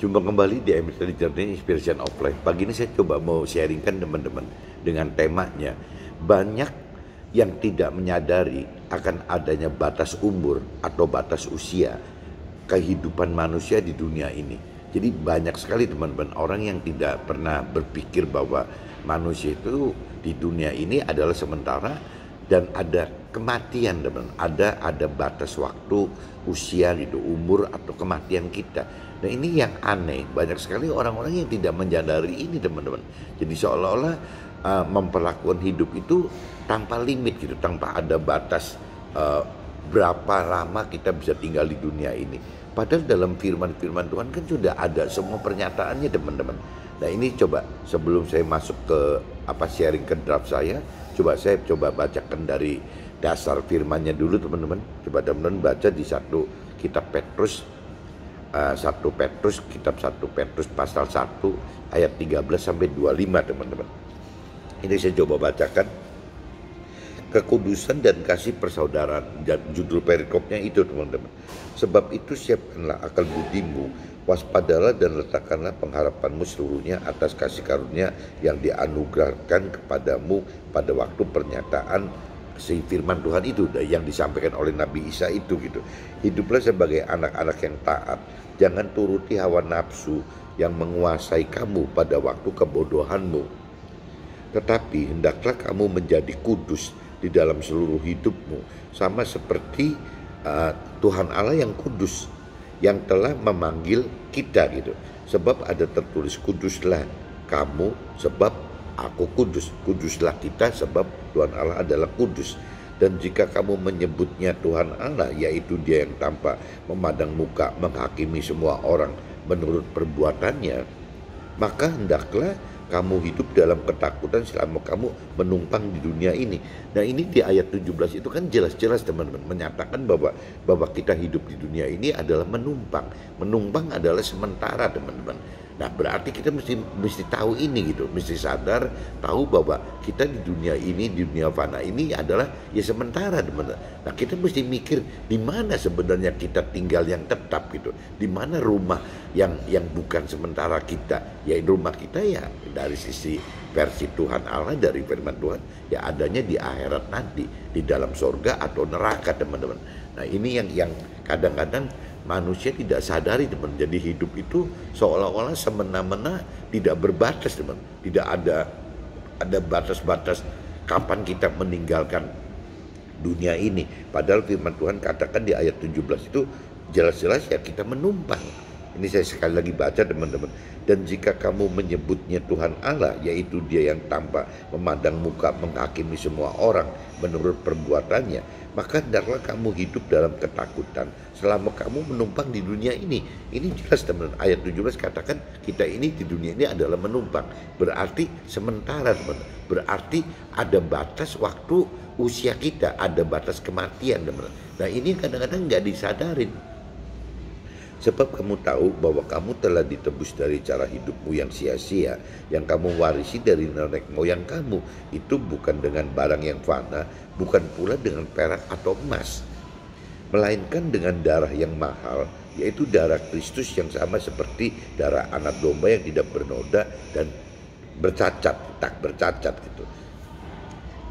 Jumpa kembali di episode Journey Inspiration of Life. Pagi ini saya coba mau sharingkan teman-teman dengan temanya. Banyak yang tidak menyadari akan adanya batas umur atau batas usia kehidupan manusia di dunia ini. Jadi banyak sekali teman-teman orang yang tidak pernah berpikir bahwa manusia itu di dunia ini adalah sementara dan ada kematian teman. Ada batas waktu, usia gitu, umur atau kematian kita. Nah ini yang aneh, banyak sekali orang-orang yang tidak menyadari ini teman-teman. Jadi seolah-olah memperlakukan hidup itu tanpa limit gitu, tanpa ada batas berapa lama kita bisa tinggal di dunia ini. Padahal dalam firman-firman Tuhan kan sudah ada semua pernyataannya teman-teman. Nah ini coba sebelum saya masuk ke sharing ke draft saya coba bacakan dari dasar firmannya dulu teman-teman. Coba teman-teman baca di satu kitab Petrus. 1 Petrus, kitab 1 Petrus pasal 1 ayat 13 sampai 25 teman-teman. Ini saya coba bacakan. Kekudusan dan kasih persaudaraan, dan judul perikopnya itu teman-teman. Sebab itu siapkanlah akal budimu, waspadalah dan letakkanlah pengharapanmu seluruhnya atas kasih karunia yang dianugerahkan kepadamu pada waktu pernyataan si firman Tuhan itu yang disampaikan oleh Nabi Isa itu gitu. Hiduplah sebagai anak-anak yang taat, jangan turuti hawa nafsu yang menguasai kamu pada waktu kebodohanmu. Tetapi hendaklah kamu menjadi kudus di dalam seluruh hidupmu, sama seperti Tuhan Allah yang kudus, yang telah memanggil kita gitu. Sebab ada tertulis, kuduslah kamu sebab aku kudus. Kuduslah kita sebab Tuhan Allah adalah kudus. Dan jika kamu menyebutnya Tuhan Allah, yaitu Dia yang tampak memandang muka, menghakimi semua orang menurut perbuatannya, maka hendaklah kamu hidup dalam ketakutan selama kamu menumpang di dunia ini. Nah ini di ayat 17 itu kan jelas-jelas teman-teman menyatakan bahwa kita hidup di dunia ini adalah menumpang. Menumpang adalah sementara teman-teman. Nah berarti kita mesti tahu ini gitu, mesti sadar tahu bahwa kita di dunia ini, di dunia fana ini adalah ya sementara teman-teman. Nah kita mesti mikir di mana sebenarnya kita tinggal yang tetap gitu, di mana rumah yang bukan sementara kita, yaitu rumah kita ya dari sisi versi Tuhan Allah, dari firman Tuhan ya adanya di akhirat nanti, di dalam sorga atau neraka teman-teman. Nah ini yang kadang-kadang manusia tidak sadari teman. Jadi hidup itu seolah-olah semena-mena, tidak berbatas teman. Tidak ada batas-batas kapan kita meninggalkan dunia ini. Padahal firman Tuhan katakan di ayat 17 itu jelas-jelas ya kita menumpang. Ini saya sekali lagi baca teman-teman. Dan jika kamu menyebutnya Tuhan Allah, yaitu Dia yang tampak memandang muka, menghakimi semua orang menurut perbuatannya, maka hendaklah kamu hidup dalam ketakutan selama kamu menumpang di dunia ini. Ini jelas teman-teman, ayat 17 katakan kita ini di dunia ini adalah menumpang. Berarti sementara teman-teman. Berarti ada batas waktu usia kita, ada batas kematian teman-teman. Nah ini kadang-kadang nggak disadarin. Sebab kamu tahu bahwa kamu telah ditebus dari cara hidupmu yang sia-sia, yang kamu warisi dari nenek moyang kamu. Itu bukan dengan barang yang fana, bukan pula dengan perak atau emas, melainkan dengan darah yang mahal, yaitu darah Kristus yang sama seperti darah anak domba yang tidak bernoda dan tak bercacat gitu.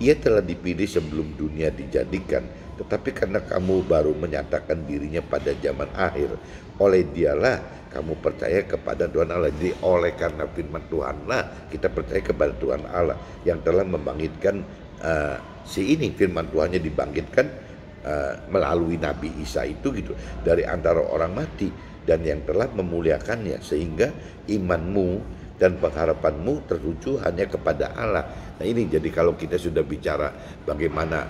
Ia telah dipilih sebelum dunia dijadikan, tetapi karena kamu baru menyatakan dirinya pada zaman akhir, oleh Dialah kamu percaya kepada Tuhan Allah. Jadi oleh karena firman Tuhan lah kita percaya kepada Tuhan Allah yang telah membangkitkan firman Tuhannya dibangkitkan melalui Nabi Isa itu gitu dari antara orang mati, dan yang telah memuliakannya sehingga imanmu dan pengharapanmu tertuju hanya kepada Allah. Nah ini jadi kalau kita sudah bicara bagaimana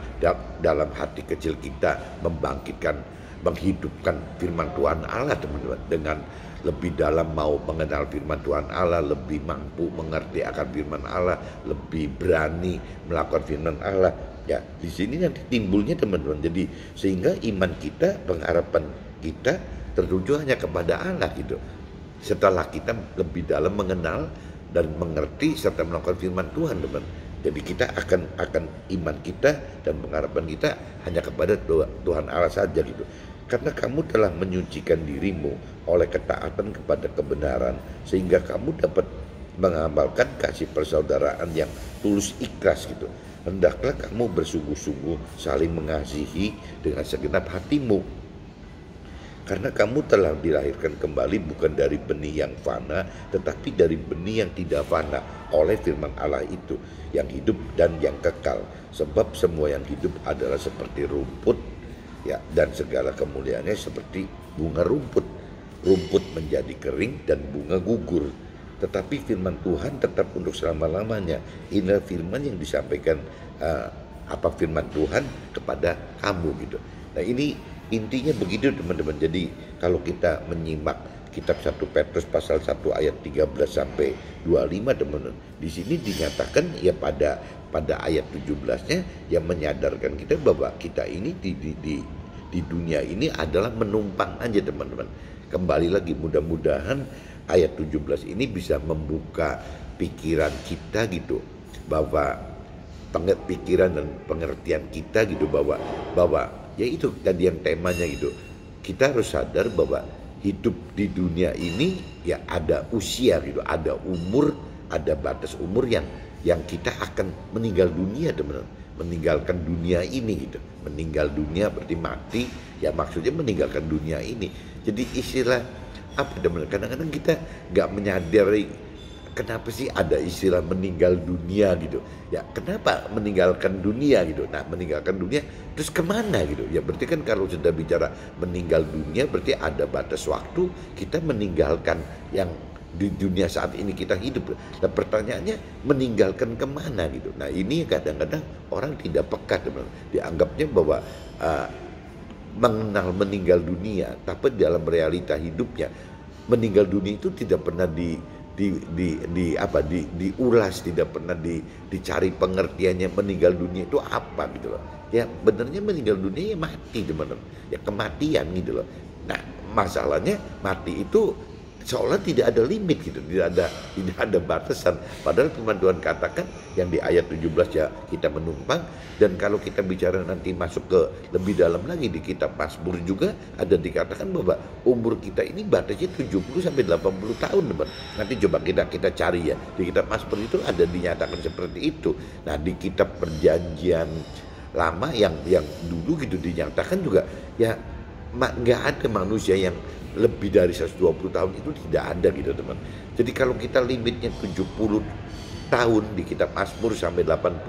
dalam hati kecil kita membangkitkan, menghidupkan firman Tuhan Allah teman-teman, dengan lebih dalam mau mengenal firman Tuhan Allah, lebih mampu mengerti akan firman Allah, lebih berani melakukan firman Allah. Ya di sini nanti timbulnya teman-teman. Jadi sehingga iman kita, pengharapan kita tertuju hanya kepada Allah gitu. Setelah kita lebih dalam mengenal dan mengerti serta melakukan firman Tuhan teman. Jadi kita akan iman kita dan pengharapan kita hanya kepada Tuhan Allah saja gitu. Karena kamu telah menyucikan dirimu oleh ketaatan kepada kebenaran, sehingga kamu dapat mengamalkan kasih persaudaraan yang tulus ikhlas gitu. Hendaklah kamu bersungguh-sungguh saling mengasihi dengan segenap hatimu. Karena kamu telah dilahirkan kembali bukan dari benih yang fana, tetapi dari benih yang tidak fana oleh firman Allah itu, yang hidup dan yang kekal. Sebab semua yang hidup adalah seperti rumput, ya, dan segala kemuliaannya seperti bunga rumput. Rumput menjadi kering dan bunga gugur, tetapi firman Tuhan tetap untuk selama-lamanya. Inilah firman yang disampaikan firman Tuhan kepada kamu gitu. Nah, ini intinya begitu teman-teman. Jadi kalau kita menyimak kitab 1 Petrus pasal 1 ayat 13 sampai 25 teman-teman, di sini dinyatakan ya pada ayat 17-nya yang menyadarkan kita bahwa kita ini di dunia ini adalah menumpang aja teman-teman. Kembali lagi, mudah-mudahan ayat 17 ini bisa membuka pikiran kita gitu, bahwa pikiran dan pengertian kita gitu, bahwa ya itu tadi yang temanya gitu. Kita harus sadar bahwa hidup di dunia ini ya ada usia gitu, ada umur, ada batas umur yang kita akan meninggal dunia teman-teman. Meninggalkan dunia ini gitu. Meninggal dunia berarti mati, ya maksudnya meninggalkan dunia ini. Jadi istilah apa teman-teman, kadang-kadang kita nggak menyadari kenapa sih ada istilah meninggal dunia gitu. Ya kenapa meninggalkan dunia gitu. Nah, meninggalkan dunia terus kemana gitu. Ya berarti kan kalau sudah bicara meninggal dunia berarti ada batas waktu kita meninggalkan yang di dunia saat ini kita hidup. Nah, pertanyaannya meninggalkan kemana gitu. Nah, ini kadang-kadang orang tidak peka teman-teman. Dianggapnya bahwa mengenal meninggal dunia, tapi dalam realita hidupnya meninggal dunia itu tidak pernah diulas, tidak pernah dicari pengertiannya. Meninggal dunia itu apa gitu loh. Ya benarnya meninggal dunia ya mati teman-teman, ya kematian gitu loh. Nah, masalahnya mati itu seolah tidak ada limit gitu, tidak ada batasan. Padahal firman Tuhan katakan yang di ayat 17 ya kita menumpang. Dan kalau kita bicara nanti masuk ke lebih dalam lagi di kitab Mazmur juga ada dikatakan bahwa umur kita ini batasnya 70 sampai 80 tahun teman. Nanti coba kita cari ya. Di kitab Mazmur itu ada dinyatakan seperti itu. Nah, di kitab Perjanjian Lama yang dulu gitu dinyatakan juga ya nggak ada manusia yang lebih dari 120 tahun, itu tidak ada gitu teman. Jadi kalau kita limitnya 70 tahun di kitab Mazmur sampai 80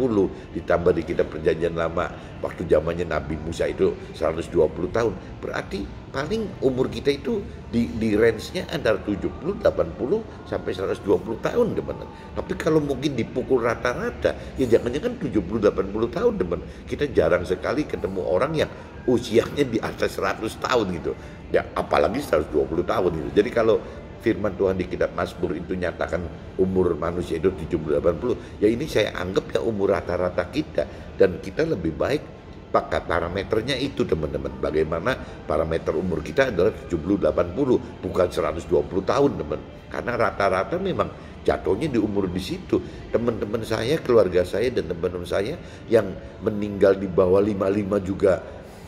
ditambah di kitab Perjanjian Lama waktu zamannya Nabi Musa itu 120 tahun, berarti paling umur kita itu di range-nya antara 70, 80 sampai 120 tahun teman. Tapi kalau mungkin dipukul rata-rata ya jangan-jangan 70, 80 tahun teman. Kita jarang sekali ketemu orang yang usianya di atas 100 tahun gitu. Ya apalagi 120 tahun gitu. Jadi kalau firman Tuhan di kitab Mazmur itu nyatakan umur manusia itu 70-80, ya ini saya anggap ya umur rata-rata kita. Dan kita lebih baik pakai parameternya itu teman-teman. Bagaimana parameter umur kita adalah 70-80, bukan 120 tahun teman. Karena rata-rata memang jatuhnya di umur di situ. Teman-teman saya, keluarga saya dan teman-teman saya yang meninggal di bawah 55 juga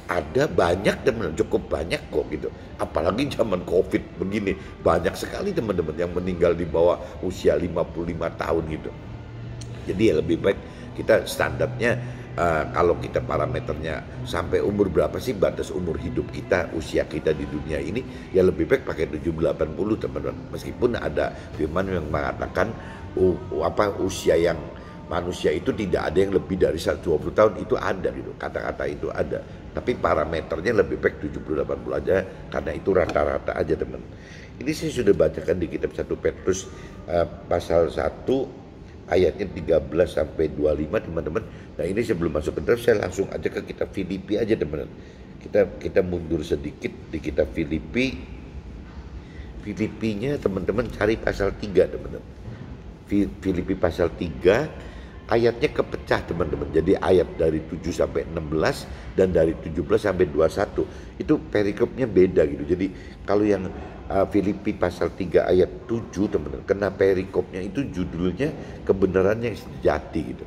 ada banyak teman, cukup banyak kok gitu. Apalagi zaman Covid begini, banyak sekali teman-teman yang meninggal di bawah usia 55 tahun gitu. Jadi ya lebih baik kita standarnya kalau kita parameternya sampai umur berapa sih batas umur hidup kita, usia kita di dunia ini, ya lebih baik pakai 70-80 teman-teman. Meskipun ada firman yang mengatakan usia yang manusia itu tidak ada yang lebih dari 120 tahun, itu ada gitu, kata-kata itu ada. Tapi parameternya lebih baik 70-80 aja, karena itu rata-rata aja teman. Ini saya sudah bacakan di kitab 1 Petrus pasal 1 ayatnya 13 sampai 25 teman-teman. Nah ini sebelum masuk ke dalam saya langsung aja ke kitab Filipi aja teman-teman. Kita mundur sedikit di kitab Filipi. Filipinya teman-teman cari pasal 3 teman-teman. Filipi pasal 3 ayatnya kepecah teman-teman. Jadi ayat dari 7 sampai 16 dan dari 17 sampai 21 itu perikopnya beda gitu. Jadi kalau yang Filipi pasal 3 ayat 7 teman-teman, kena perikopnya itu judulnya kebenaran yang sejati gitu.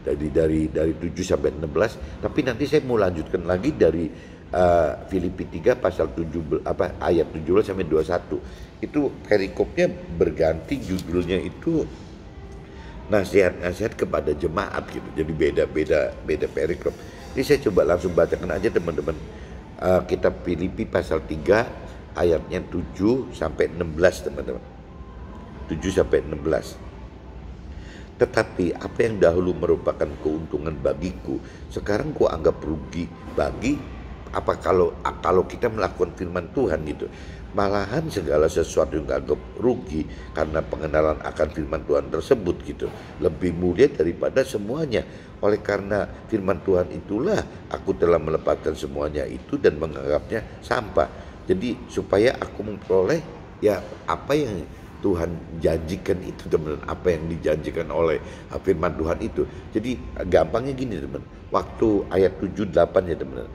Dari 7 sampai 16, tapi nanti saya mau lanjutkan lagi dari Filipi 3 pasal 17 ayat 17 sampai 21. Itu perikopnya berganti, judulnya itu nasihat-nasihat kepada jemaat gitu. Jadi beda perikop. Jadi saya coba langsung bacakan aja teman-teman. Kitab Filipi pasal 3 ayatnya 7 sampai 16 teman-teman. 7 sampai 16. Tetapi apa yang dahulu merupakan keuntungan bagiku, sekarang ku anggap rugi bagi apa kalau kita melakukan firman Tuhan gitu. Malahan segala sesuatu yang anggap rugi karena pengenalan akan firman Tuhan tersebut gitu, lebih mulia daripada semuanya. Oleh karena firman Tuhan itulah aku telah melepaskan semuanya itu dan menganggapnya sampah. Jadi supaya aku memperoleh ya apa yang Tuhan janjikan itu teman-teman, apa yang dijanjikan oleh firman Tuhan itu. Jadi gampangnya gini teman, waktu ayat 7-8 ya teman,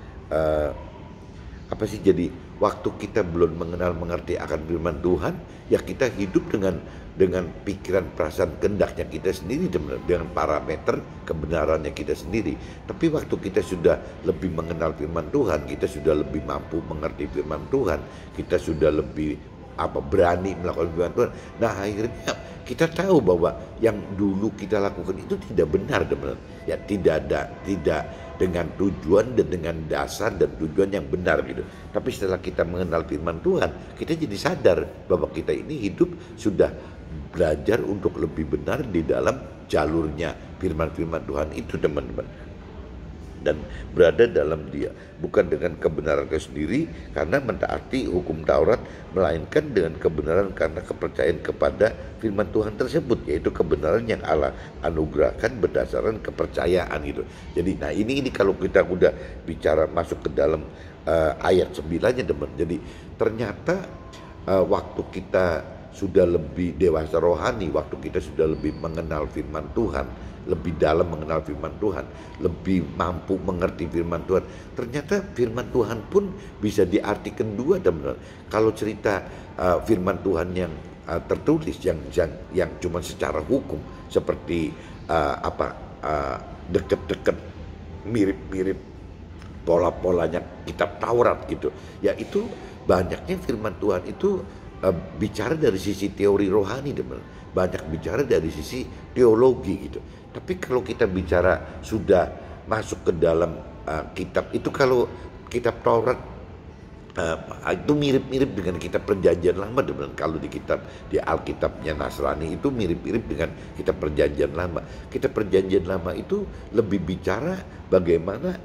apa sih, jadi waktu kita belum mengerti akan firman Tuhan, ya kita hidup dengan pikiran, perasaan, kehendaknya kita sendiri teman, dengan parameter kebenarannya kita sendiri. Tapi waktu kita sudah lebih mengenal firman Tuhan, kita sudah lebih mampu mengerti firman Tuhan, kita sudah lebih berani melakukan firman Tuhan. Nah akhirnya kita tahu bahwa yang dulu kita lakukan itu tidak benar teman. Ya tidak dengan tujuan dan dengan dasar dan tujuan yang benar gitu. Tapi setelah kita mengenal firman Tuhan, kita jadi sadar bahwa kita ini hidup sudah belajar untuk lebih benar di dalam jalurnya firman-firman Tuhan itu teman-teman. Dan berada dalam dia, bukan dengan kebenaran sendiri karena mentaati hukum Taurat, melainkan dengan kebenaran karena kepercayaan kepada firman Tuhan tersebut, yaitu kebenaran yang Allah anugerahkan berdasarkan kepercayaan gitu. Jadi nah ini kalau kita udah bicara masuk ke dalam ayat 9-nya teman. Jadi ternyata waktu kita sudah lebih dewasa rohani, waktu kita sudah lebih mengenal firman Tuhan, lebih dalam mengenal firman Tuhan, lebih mampu mengerti firman Tuhan, ternyata firman Tuhan pun bisa diartikan dua teman-teman. Kalau cerita firman Tuhan yang tertulis yang cuma secara hukum seperti deket-deket mirip-mirip pola-polanya kitab Taurat gitu, ya itu banyaknya firman Tuhan itu bicara dari sisi teori rohani teman, banyak bicara dari sisi teologi gitu. Tapi kalau kita bicara sudah masuk ke dalam kitab itu, kalau kitab Taurat itu mirip-mirip dengan kitab Perjanjian Lama teman. Kalau di Alkitabnya Nasrani itu mirip-mirip dengan kitab Perjanjian Lama. Kitab Perjanjian Lama itu lebih bicara bagaimana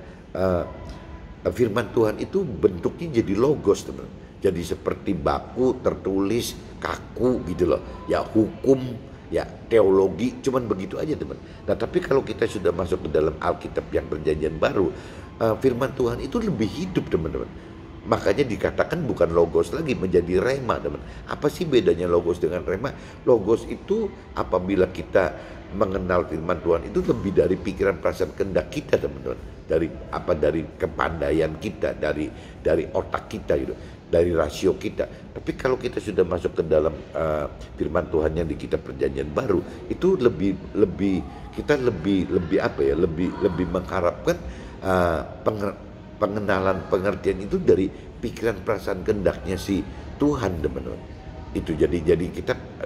firman Tuhan itu bentuknya jadi logos teman. Jadi seperti baku, tertulis, kaku gitu loh. Ya hukum, ya teologi, cuman begitu aja teman. Nah tapi kalau kita sudah masuk ke dalam Alkitab yang Perjanjian Baru, firman Tuhan itu lebih hidup teman-teman. Makanya dikatakan bukan logos lagi, menjadi rema teman. Apa sih bedanya logos dengan rema? Logos itu apabila kita mengenal firman Tuhan itu lebih dari pikiran, perasaan, kehendak kita teman-teman. Dari kepandaian kita, dari otak kita gitu, dari rasio kita. Tapi kalau kita sudah masuk ke dalam firman Tuhan yang di kitab Perjanjian Baru, itu lebih mengharapkan pengenalan, pengertian itu dari pikiran, perasaan, kehendaknya si Tuhan teman-teman. Itu jadi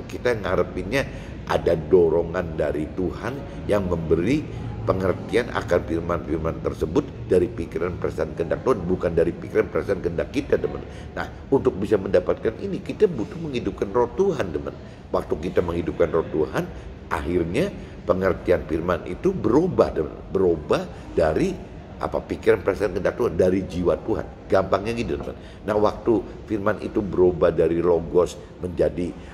kita ngarepinnya ada dorongan dari Tuhan yang memberi pengertian akan firman-firman tersebut dari pikiran, perasaan, kehendak Tuhan, bukan dari pikiran, perasaan, kehendak kita teman. Nah untuk bisa mendapatkan ini kita butuh menghidupkan roh Tuhan teman. Waktu kita menghidupkan roh Tuhan, akhirnya pengertian firman itu berubah teman. Berubah dari pikiran, perasaan, kehendak Tuhan, dari jiwa Tuhan. Gampangnya gitu teman. Nah waktu firman itu berubah dari logos menjadi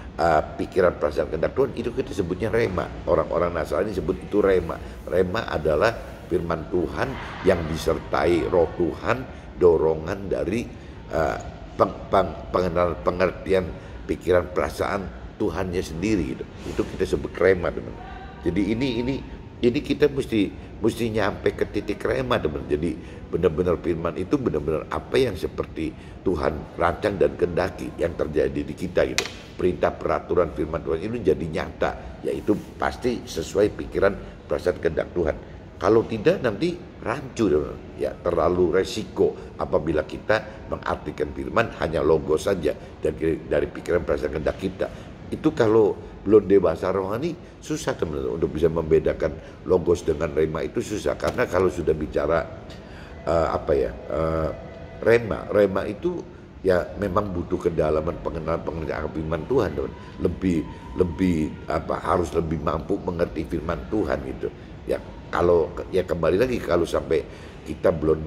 pikiran, perasaan, kehendak Tuhan, itu kita sebutnya rema. Orang-orang Nasrani sebut itu rema. Rema adalah firman Tuhan yang disertai roh Tuhan, dorongan dari pengenalan, pengertian, pikiran, perasaan Tuhannya sendiri gitu. Itu kita sebut rema teman. Jadi ini kita mesti nyampe ke titik rema teman. Jadi benar-benar firman itu benar-benar apa yang seperti Tuhan rancang dan kehendaki yang terjadi di kita gitu. Perintah, peraturan firman Tuhan itu jadi nyata, yaitu pasti sesuai pikiran, perasaan, kehendak Tuhan. kalau tidak nanti rancu, ya terlalu resiko apabila kita mengartikan firman hanya logos saja dari pikiran perasaan kehendak kita. Itu kalau belum dewasa rohani susah teman-teman untuk bisa membedakan logos dengan rema, itu susah. Karena kalau sudah bicara rema itu ya memang butuh kedalaman pengenalan firman Tuhan, teman. Harus lebih mampu mengerti firman Tuhan gitu. Ya kalau ya kembali lagi, kalau sampai kita belum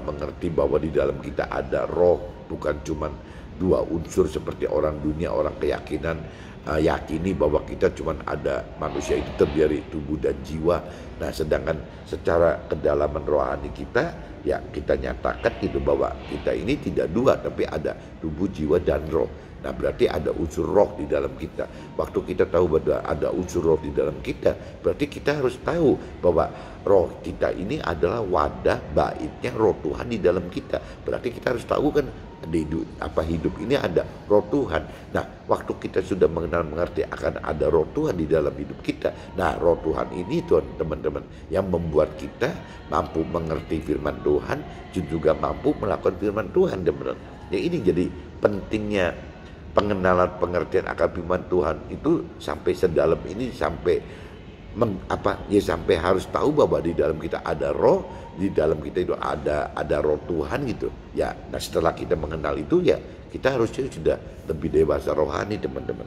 mengerti bahwa di dalam kita ada roh, bukan cuma dua unsur seperti orang dunia, orang keyakinan yakini bahwa kita cuma ada manusia itu terdiri dari tubuh dan jiwa. Nah, sedangkan secara kedalaman rohani kita, ya kita nyatakan itu bahwa kita ini tidak dua, tapi ada tubuh, jiwa, dan roh. Nah, berarti ada unsur roh di dalam kita. Waktu kita tahu bahwa ada unsur roh di dalam kita, berarti kita harus tahu bahwa roh kita ini adalah wadah baitnya roh Tuhan di dalam kita. Berarti kita harus tahu kan hidup ini ada roh Tuhan. Nah, waktu kita sudah mengerti akan ada roh Tuhan di dalam hidup kita. Nah, roh Tuhan ini teman-teman yang membuat kita mampu mengerti firman Tuhan, juga mampu melakukan firman Tuhan, teman-teman. Ya, ini jadi pentingnya pengenalan pengertian akan firman Tuhan itu sampai sedalam ini, sampai sampai harus tahu bahwa di dalam kita ada roh, di dalam kita itu ada roh Tuhan gitu. Ya, nah setelah kita mengenal itu, ya kita harusnya sudah lebih dewasa rohani, teman-teman.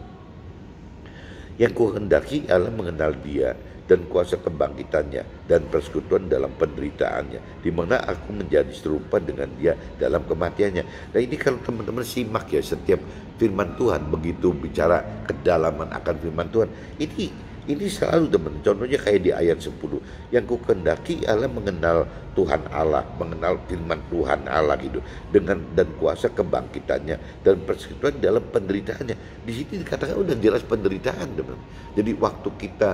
Yang kuhendaki adalah mengenal Dia dan kuasa kebangkitannya dan persekutuan dalam penderitaannya, di mana aku menjadi serupa dengan Dia dalam kematiannya. Nah, ini kalau teman-teman simak ya, setiap firman Tuhan begitu bicara kedalaman akan firman Tuhan, ini selalu, teman. Contohnya kayak di ayat 10, yang kukehendaki adalah mengenal Tuhan Allah, mengenal firman Tuhan Allah gitu, dan kuasa kebangkitannya dan persekutuan dalam penderitaannya. Di sini dikatakan udah jelas penderitaan, teman. Jadi waktu kita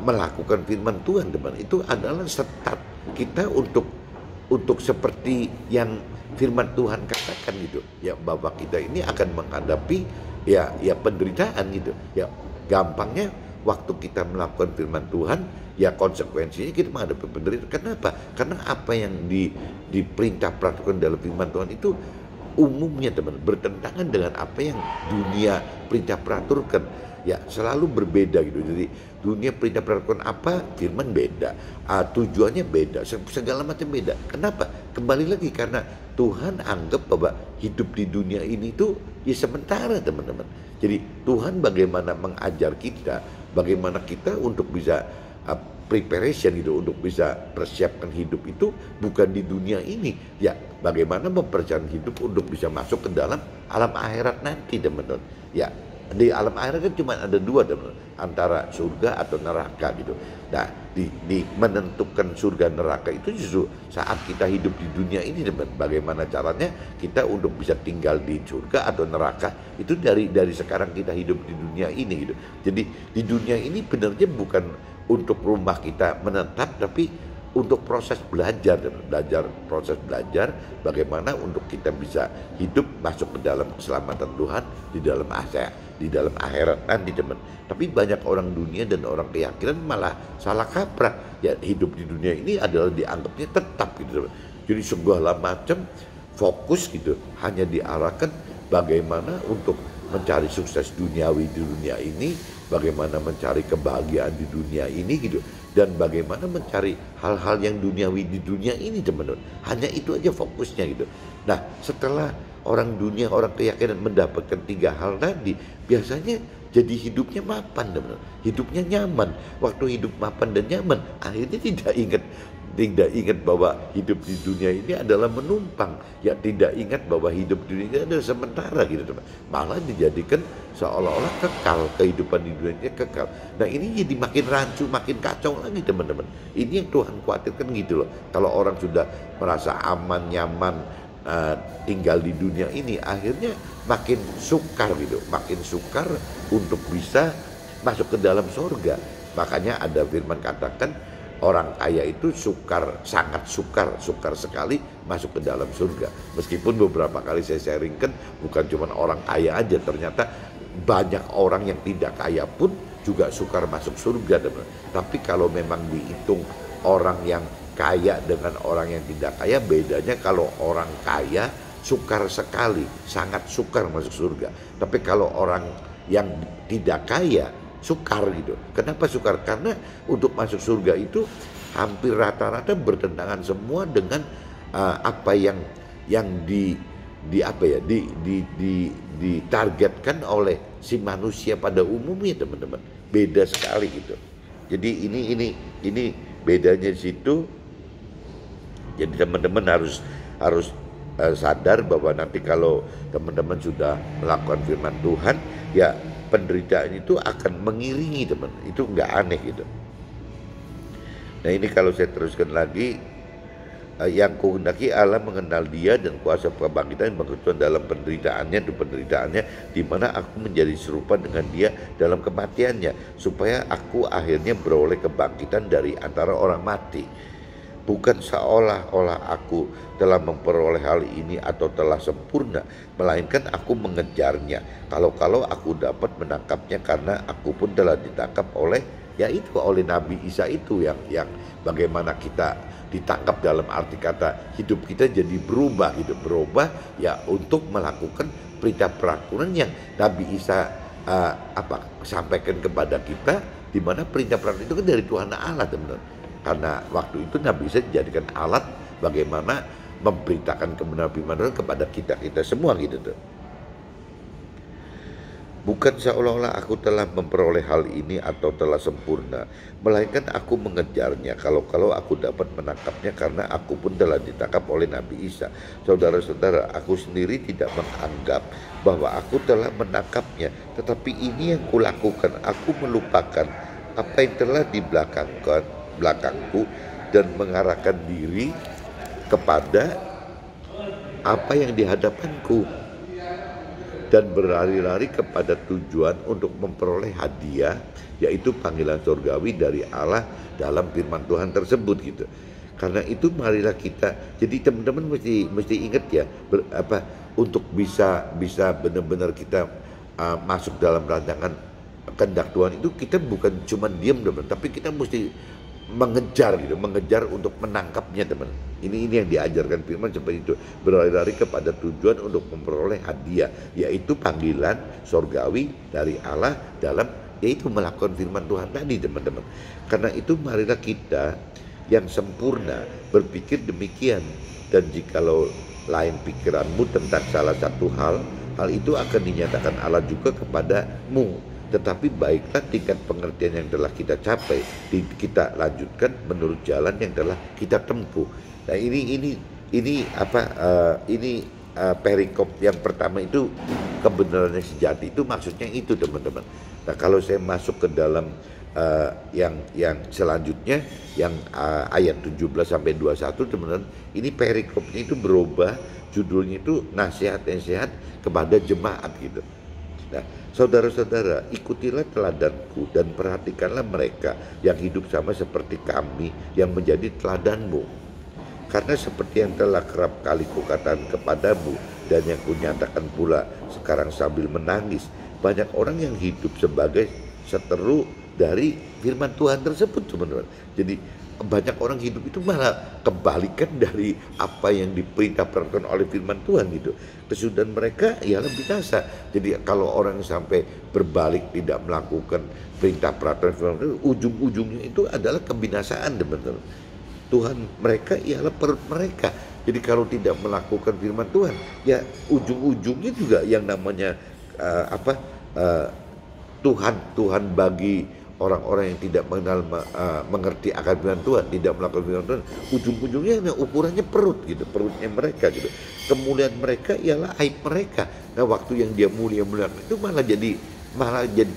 melakukan firman Tuhan, teman, itu adalah start kita untuk seperti yang firman Tuhan katakan gitu, ya bahwa kita ini akan menghadapi ya penderitaan gitu. Ya gampangnya, waktu kita melakukan firman Tuhan, ya konsekuensinya kita menghadapi penderitaan. Kenapa? Karena apa yang diperintah peraturan dalam firman Tuhan itu umumnya, teman, bertentangan dengan apa yang dunia perintah peraturkan. Ya selalu berbeda gitu. Jadi dunia perintah peraturan apa, firman beda, tujuannya beda, segala macam beda. Kenapa? Kembali lagi karena Tuhan anggap bahwa hidup di dunia ini itu ya sementara, teman-teman. Jadi Tuhan bagaimana mengajar kita, bagaimana kita untuk bisa preparation gitu, untuk bisa persiapkan hidup itu bukan di dunia ini. Ya bagaimana mempersiapkan hidup untuk bisa masuk ke dalam alam akhirat nanti, teman-teman. Ya di alam akhirat kan cuma ada dua, teman, antara surga atau neraka gitu. Nah, di menentukan surga neraka itu justru saat kita hidup di dunia ini, teman. Bagaimana caranya kita untuk bisa tinggal di surga atau neraka itu dari sekarang kita hidup di dunia ini gitu. Jadi di dunia ini benarnya bukan untuk rumah kita menetap, tapi untuk proses belajar proses belajar bagaimana untuk kita bisa hidup masuk ke dalam keselamatan Tuhan di dalam akhirat nanti, teman. Tapi banyak orang dunia dan orang keyakinan malah salah kaprah. Ya hidup di dunia ini adalah dianggapnya tetap gitu, teman. Jadi segala macam fokus gitu hanya diarahkan bagaimana untuk mencari sukses duniawi di dunia ini, bagaimana mencari kebahagiaan di dunia ini gitu, dan bagaimana mencari hal-hal yang duniawi di dunia ini, teman-teman. Hanya itu aja fokusnya gitu. Nah, setelah orang dunia, orang keyakinan mendapatkan tiga hal tadi, biasanya jadi hidupnya mapan, teman-teman. Hidupnya nyaman. Waktu hidup mapan dan nyaman, akhirnya tidak ingat bahwa hidup di dunia ini adalah menumpang. Ya tidak ingat bahwa hidup di dunia ini adalah sementara gitu, teman. Malah dijadikan seolah-olah kekal, kehidupan di dunia ini kekal. Nah, ini jadi makin rancu, makin kacau lagi, teman-teman. Ini yang Tuhan khawatirkan gitu loh. Kalau orang sudah merasa aman, nyaman tinggal di dunia ini, akhirnya makin sukar gitu, makin sukar untuk bisa masuk ke dalam surga. Makanya ada firman katakan orang kaya itu sangat sukar sekali masuk ke dalam surga. Meskipun beberapa kali saya sharingkan, bukan cuma orang kaya aja, ternyata banyak orang yang tidak kaya pun juga sukar masuk surga, teman. Tapi kalau memang dihitung orang yang kaya dengan orang yang tidak kaya, bedanya kalau orang kaya sukar sekali, sangat sukar masuk surga. Tapi kalau orang yang tidak kaya sukar gitu. Kenapa sukar? Karena untuk masuk surga itu hampir rata-rata bertentangan semua dengan apa yang apa ya ditargetkan oleh si manusia pada umumnya, teman-teman. Beda sekali gitu. Jadi ini bedanya di situ. Jadi teman-teman harus sadar bahwa nanti kalau teman-teman sudah melakukan firman Tuhan, ya penderitaan itu akan mengiringi, teman. Itu nggak aneh gitu. Nah, ini kalau saya teruskan lagi, yang kuhendaki Allah mengenal Dia dan kuasa kebangkitan berkecuali dalam penderitaannya, di mana aku menjadi serupa dengan Dia dalam kematiannya, supaya aku akhirnya beroleh kebangkitan dari antara orang mati. Bukan seolah-olah aku telah memperoleh hal ini atau telah sempurna, melainkan aku mengejarnya. Kalau aku dapat menangkapnya, karena aku pun telah ditangkap oleh Nabi Isa itu, yang bagaimana kita ditangkap dalam arti kata hidup kita jadi berubah ya untuk melakukan perintah peraturan yang Nabi Isa sampaikan kepada kita, di mana perintah peraturan itu kan dari Tuhan Allah, teman-teman. Karena waktu itu Nabi Isa dijadikan alat bagaimana memberitakan kebenaran firman Tuhan kepada kita semua gitu tuh. Bukan seolah-olah aku telah memperoleh hal ini atau telah sempurna, melainkan aku mengejarnya. Kalau aku dapat menangkapnya, karena aku pun telah ditangkap oleh Nabi Isa. Saudara-saudara, aku sendiri tidak menganggap bahwa aku telah menangkapnya, tetapi ini yang kulakukan, aku melupakan apa yang telah di belakangku dan mengarahkan diri kepada apa yang di hadapanku, dan berlari-lari kepada tujuan untuk memperoleh hadiah, yaitu panggilan surgawi dari Allah dalam firman Tuhan tersebut gitu. Karena itu marilah kita, jadi teman-teman mesti ingat ya, untuk bisa benar-benar kita masuk dalam rancangan kehendak Tuhan itu, kita bukan cuma diam, teman, tapi kita mesti mengejar untuk menangkapnya, teman. Ini yang diajarkan firman seperti itu, berlari-lari kepada tujuan untuk memperoleh hadiah, yaitu panggilan surgawi dari Allah dalam yaitu melakukan firman Tuhan tadi, teman-teman. Karena itu marilah kita yang sempurna berpikir demikian, dan jikalau lain pikiranmu tentang salah satu hal itu akan dinyatakan Allah juga kepadamu. Tetapi baiklah tingkat pengertian yang telah kita capai, kita lanjutkan menurut jalan yang telah kita tempuh. Nah, ini perikop yang pertama itu kebenaran yang sejati, itu maksudnya itu, teman-teman. Nah, kalau saya masuk ke dalam yang selanjutnya, yang ayat 17 sampai 21, teman-teman, ini perikopnya itu berubah, judulnya itu nasihat yang sehat kepada jemaat gitu. Nah, saudara-saudara, ikutilah teladanku dan perhatikanlah mereka yang hidup sama seperti kami yang menjadi teladanmu. Karena seperti yang telah kerap kali kukatakan kepadamu dan yang kunyatakan pula sekarang sambil menangis, banyak orang yang hidup sebagai seteru dari firman Tuhan tersebut, teman-teman. Jadi banyak orang hidup itu malah kebalikan dari apa yang diperintah peraturan oleh firman Tuhan gitu. Kesudahan mereka ialah binasa. Jadi kalau orang sampai berbalik tidak melakukan perintah peraturan firman Tuhan, ujung-ujungnya itu adalah kebinasaan, teman-teman. Tuhan mereka ialah perut mereka. Jadi kalau tidak melakukan firman Tuhan, ya ujung-ujungnya juga yang namanya Tuhan bagi orang-orang yang tidak mengerti akan firman Tuhan, tidak melakukan firman Tuhan, ujung-ujungnya ukurannya perut gitu, perutnya mereka gitu. Kemuliaan mereka ialah aib mereka. Nah, waktu yang dia mulia itu malah jadi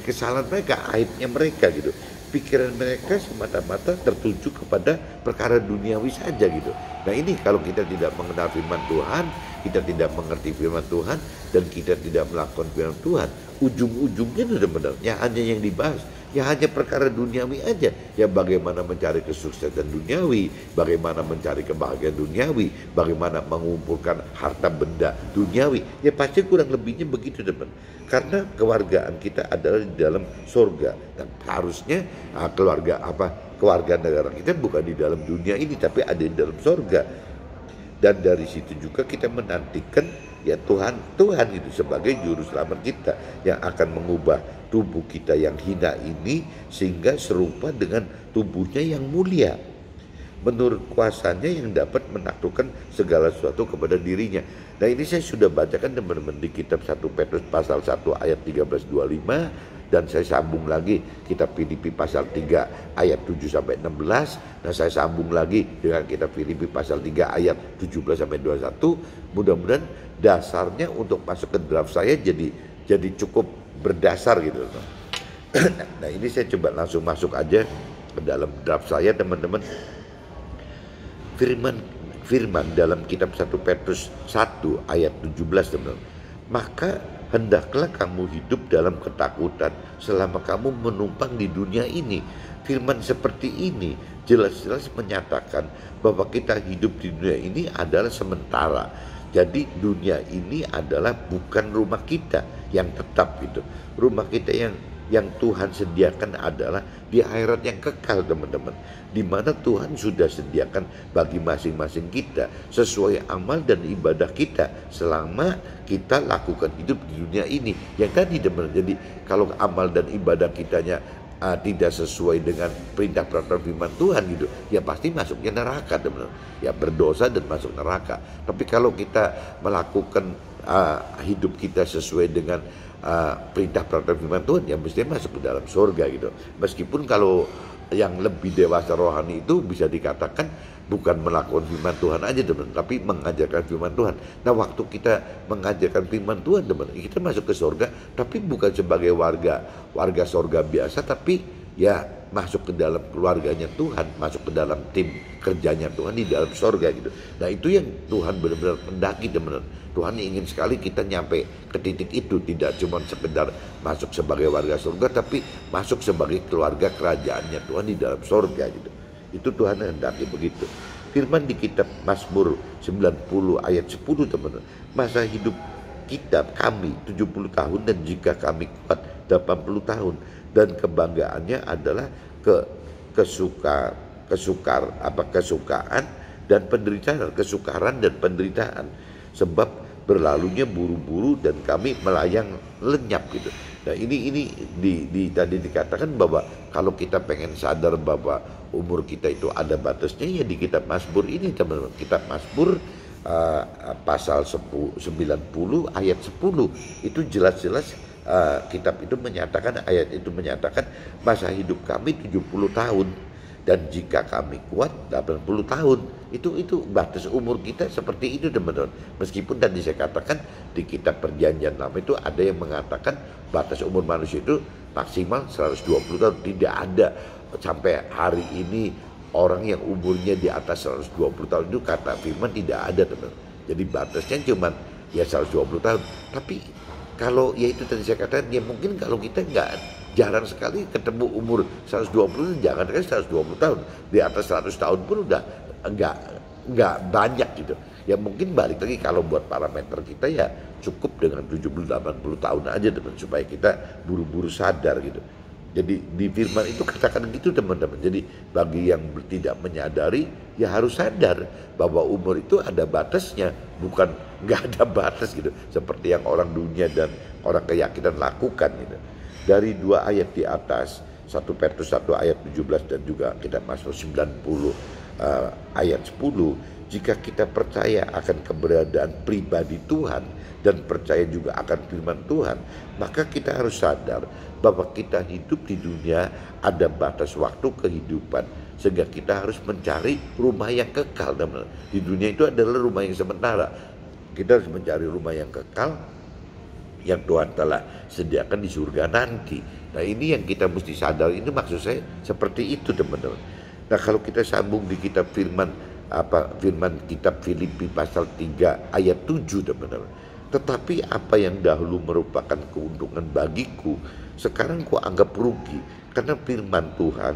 kesalahan mereka, aibnya mereka gitu. Pikiran mereka semata-mata tertuju kepada perkara duniawi saja gitu. Nah, ini kalau kita tidak mengenal firman Tuhan, kita tidak mengerti firman Tuhan, dan kita tidak melakukan firman Tuhan, ujung-ujungnya benar-benar hanya yang dibahas Ya hanya perkara duniawi aja. Ya bagaimana mencari kesuksesan duniawi, bagaimana mencari kebahagiaan duniawi, bagaimana mengumpulkan harta benda duniawi. Ya pasti kurang lebihnya begitu teman. Karena kewargaan kita adalah di dalam surga. Dan harusnya keluarga negara kita bukan di dalam dunia ini, tapi ada di dalam surga. Dan dari situ juga kita menantikan ya Tuhan itu sebagai juru selamat kita yang akan mengubah tubuh kita yang hina ini sehingga serupa dengan tubuhnya yang mulia menurut kuasanya yang dapat menaklukkan segala sesuatu kepada dirinya. Nah ini saya sudah bacakan teman-teman di kitab 1 Petrus pasal 1 ayat 13-25, dan saya sambung lagi kitab Filipi pasal 3 ayat 7 sampai 16. Nah saya sambung lagi dengan kitab Filipi pasal 3 ayat 17 sampai 21. Mudah-mudahan dasarnya untuk masuk ke draft saya jadi cukup berdasar gitu. Nah ini saya coba langsung masuk aja ke dalam draft saya teman-teman. Firman dalam kitab 1 Petrus 1 ayat 17 teman-teman. Maka hendaklah kamu hidup dalam ketakutan selama kamu menumpang di dunia ini. Firman seperti ini jelas-jelas menyatakan bahwa kita hidup di dunia ini adalah sementara. Jadi dunia ini adalah bukan rumah kita yang tetap gitu. Rumah kita yang Tuhan sediakan adalah di akhirat yang kekal teman-teman, di mana Tuhan sudah sediakan bagi masing-masing kita sesuai amal dan ibadah kita selama kita lakukan hidup di dunia ini. Yang tadi teman-teman, jadi kalau amal dan ibadah kitanya tidak sesuai dengan perintah peraturan firman Tuhan gitu, ya pasti masuknya neraka teman-teman, ya berdosa dan masuk neraka. Tapi kalau kita melakukan hidup kita sesuai dengan perintah peraturan firman Tuhan, ya mestinya masuk ke dalam surga gitu. Meskipun kalau yang lebih dewasa rohani itu bisa dikatakan bukan melakukan firman Tuhan aja teman, tapi mengajarkan firman Tuhan. Nah waktu kita mengajarkan firman Tuhan teman, kita masuk ke surga, tapi bukan sebagai warga surga biasa, tapi ya masuk ke dalam keluarganya Tuhan, masuk ke dalam tim kerjanya Tuhan di dalam surga gitu. Nah itu yang Tuhan benar-benar mendaki teman. Tuhan ingin sekali kita nyampe ke titik itu, tidak cuma sekedar masuk sebagai warga surga, tapi masuk sebagai keluarga kerajaannya Tuhan di dalam surga gitu. Itu Tuhan hendaki begitu. Firman di kitab Mazmur 90 ayat 10 teman-teman. Masa hidup kami 70 tahun dan jika kami kuat 80 tahun. Dan kebanggaannya adalah kesukaan dan penderitaan, kesukaran dan penderitaan. Sebab berlalunya buru-buru dan kami melayang lenyap gitu. Nah ini tadi dikatakan bahwa kalau kita pengen sadar bahwa umur kita itu ada batasnya, ya di kitab Mazmur ini teman-teman. Kitab Mazmur pasal 90 ayat 10 itu jelas-jelas kitab itu menyatakan, ayat itu menyatakan masa hidup kami 70 tahun dan jika kami kuat 80 tahun. Itu batas umur kita seperti itu teman-teman. Meskipun tadi saya katakan di kitab Perjanjian Lama itu ada yang mengatakan batas umur manusia itu maksimal 120 tahun. Tidak ada sampai hari ini orang yang umurnya di atas 120 tahun itu, kata firman tidak ada teman-teman. Jadi batasnya cuma ya 120 tahun. Tapi kalau ya itu tadi saya katakan, ya mungkin kalau kita jarang sekali ketemu umur 120, jangan kan 120 tahun, di atas 100 tahun pun udah enggak banyak gitu. Ya mungkin balik lagi kalau buat parameter kita ya cukup dengan 70-80 tahun aja teman, supaya kita buru-buru sadar gitu. Jadi di firman itu katakan gitu teman-teman. Jadi bagi yang tidak menyadari ya harus sadar bahwa umur itu ada batasnya, bukan nggak ada batas gitu seperti yang orang dunia dan orang keyakinan lakukan gitu. Dari dua ayat di atas, 1 Petrus 1 ayat 17 dan juga kitab Mazmur 90 ayat 10, jika kita percaya akan keberadaan pribadi Tuhan dan percaya juga akan firman Tuhan, maka kita harus sadar bahwa kita hidup di dunia ada batas waktu kehidupan, sehingga kita harus mencari rumah yang kekal. Di dunia itu adalah rumah yang sementara. Kita harus mencari rumah yang kekal yang Tuhan telah sediakan di surga nanti. Nah ini yang kita mesti sadar, ini maksud saya seperti itu teman-teman. Nah kalau kita sambung di kitab firman kitab Filipi pasal 3 ayat 7 teman-teman. Tetapi apa yang dahulu merupakan keuntungan bagiku sekarang kok anggap rugi karena firman Tuhan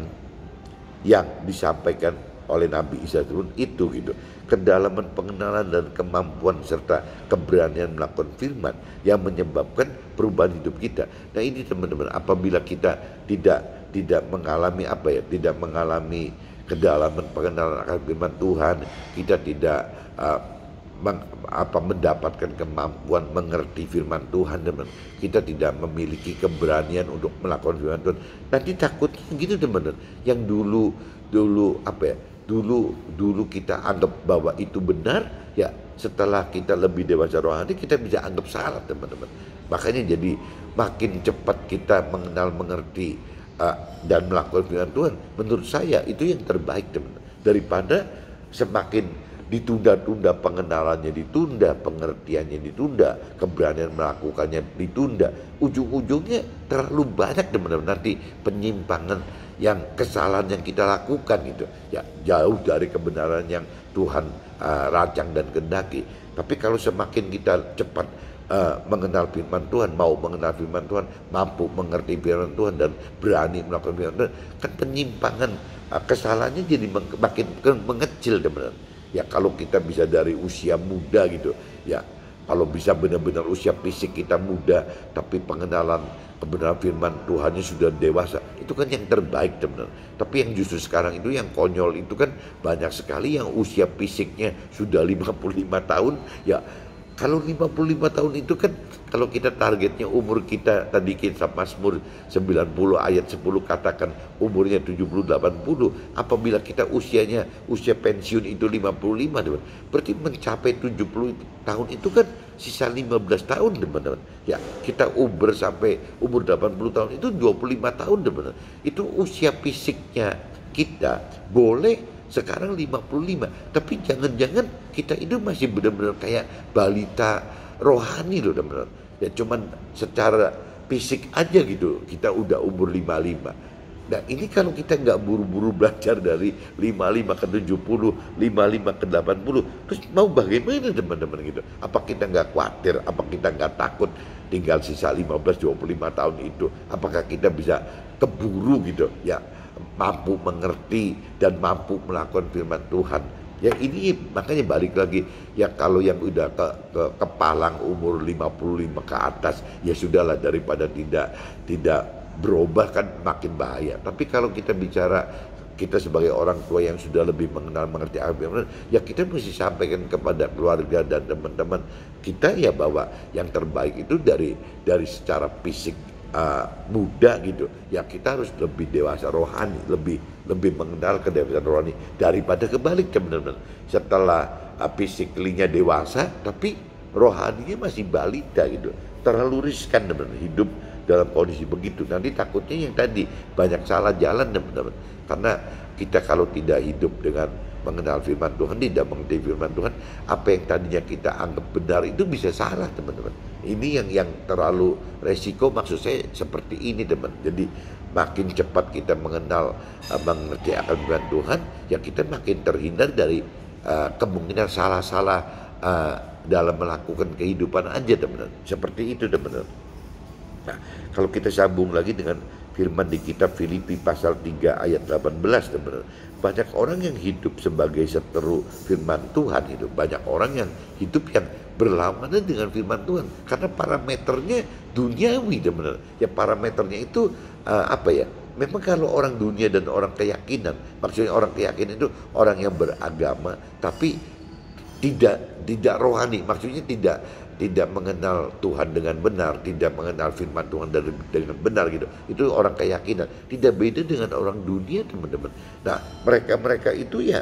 yang disampaikan oleh Nabi Isa itu gitu. Kedalaman pengenalan dan kemampuan serta keberanian melakukan firman yang menyebabkan perubahan hidup kita. Nah ini teman-teman, apabila kita tidak mengalami tidak mengalami kedalaman pengenalan akan firman Tuhan, kita tidak mendapatkan kemampuan mengerti firman Tuhan, teman. Kita tidak memiliki keberanian untuk melakukan firman Tuhan. Nanti takutnya gitu, teman-teman. Yang dulu kita anggap bahwa itu benar, ya setelah kita lebih dewasa rohani kita bisa anggap salah, teman-teman. Makanya jadi makin cepat kita mengenal, mengerti dan melakukan firman Tuhan, menurut saya itu yang terbaik, teman-teman. Daripada semakin ditunda-tunda, pengenalannya ditunda, pengertiannya ditunda, keberanian melakukannya ditunda, ujung-ujungnya terlalu banyak, teman-teman, nanti penyimpangan yang kesalahan yang kita lakukan gitu ya, jauh dari kebenaran yang Tuhan rancang dan kehendaki. Tapi kalau semakin kita cepat mengenal firman Tuhan, mau mengenal firman Tuhan, mampu mengerti firman Tuhan dan berani melakukan firman Tuhan, kan penyimpangan kesalahannya jadi makin mengecil, teman-teman. Ya kalau kita bisa dari usia muda gitu ya, kalau bisa benar-benar usia fisik kita muda tapi pengenalan kebenaran firman Tuhannya sudah dewasa, itu kan yang terbaik, teman-teman. Tapi yang justru sekarang itu yang konyol itu kan banyak sekali yang usia fisiknya sudah 55 tahun ya. Kalau 55 tahun itu kan, kalau kita targetnya umur kita, tadi kita Mazmur 90 ayat 10 katakan umurnya 70 80, apabila kita usia pensiun itu 55, teman, berarti mencapai 70 tahun itu kan sisa 15 tahun, teman-teman. Ya, kita sampai umur 80 tahun itu 25 tahun, teman-teman. Itu usia fisiknya kita boleh sekarang 55, tapi jangan-jangan kita itu masih benar-benar kayak balita rohani loh, teman-teman. Ya cuman secara fisik aja gitu kita udah umur 55. Nah ini kalau kita nggak buru-buru belajar dari 55 ke 70, 55 ke 80, terus mau bagaimana, teman-teman gitu? Apa kita nggak khawatir, apa kita nggak takut tinggal sisa 15-25 tahun itu? Apakah kita bisa keburu gitu ya, mampu mengerti dan mampu melakukan firman Tuhan? Ya ini makanya balik lagi ya, kalau yang udah ke palang umur 55 ke atas ya sudahlah, daripada tidak berubah kan makin bahaya. Tapi kalau kita bicara kita sebagai orang tua yang sudah lebih mengenal, mengerti firman, ya kita mesti sampaikan kepada keluarga dan teman-teman kita ya bahwa yang terbaik itu dari secara fisik muda gitu ya, kita harus lebih dewasa rohani, lebih mengenal kedewasaan rohani daripada kebalik, teman-teman. Setelah fisiknya dewasa tapi rohaninya masih balita gitu, terlalu riskan, teman-teman, hidup dalam kondisi begitu. Nanti takutnya yang tadi banyak salah jalan, teman-teman, karena kita kalau tidak hidup dengan mengenal firman Tuhan, tidak mengerti firman Tuhan, apa yang tadinya kita anggap benar itu bisa salah, teman-teman. Ini yang terlalu resiko, maksud saya seperti ini, teman. Jadi makin cepat kita mengenal, mengerti akan firman Tuhan, ya kita makin terhindar dari kemungkinan salah-salah dalam melakukan kehidupan aja, teman-teman. Seperti itu, teman-teman. Nah, kalau kita sambung lagi dengan firman di kitab Filipi pasal 3 ayat 18, teman-teman. Banyak orang yang hidup sebagai seteru firman Tuhan itu. Banyak orang yang hidup yang berlawanan dengan firman Tuhan karena parameternya duniawi, teman-teman. Ya parameternya itu memang kalau orang dunia dan orang keyakinan, maksudnya orang keyakinan itu orang yang beragama tapi tidak rohani, maksudnya tidak mengenal Tuhan dengan benar, tidak mengenal firman Tuhan dengan benar gitu. Itu orang keyakinan, tidak beda dengan orang dunia, teman-teman. Nah, mereka itu ya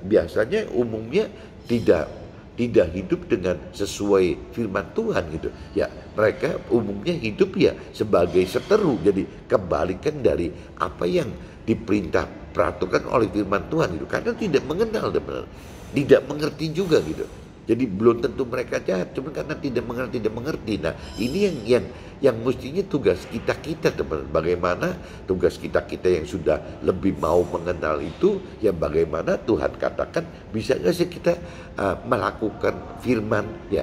biasanya umumnya tidak hidup dengan sesuai firman Tuhan gitu. Ya, mereka umumnya hidup ya sebagai seteru. Jadi kebalikan dari apa yang diperintah peraturan oleh firman Tuhan gitu. Karena tidak mengenal, teman-teman. Tidak mengerti juga gitu. Jadi belum tentu mereka jahat, cuma karena tidak mengerti. Nah, ini yang mestinya tugas kita, teman. Bagaimana tugas kita yang sudah lebih mau mengenal itu, ya bagaimana Tuhan katakan, bisa nggak sih kita melakukan firman? Ya,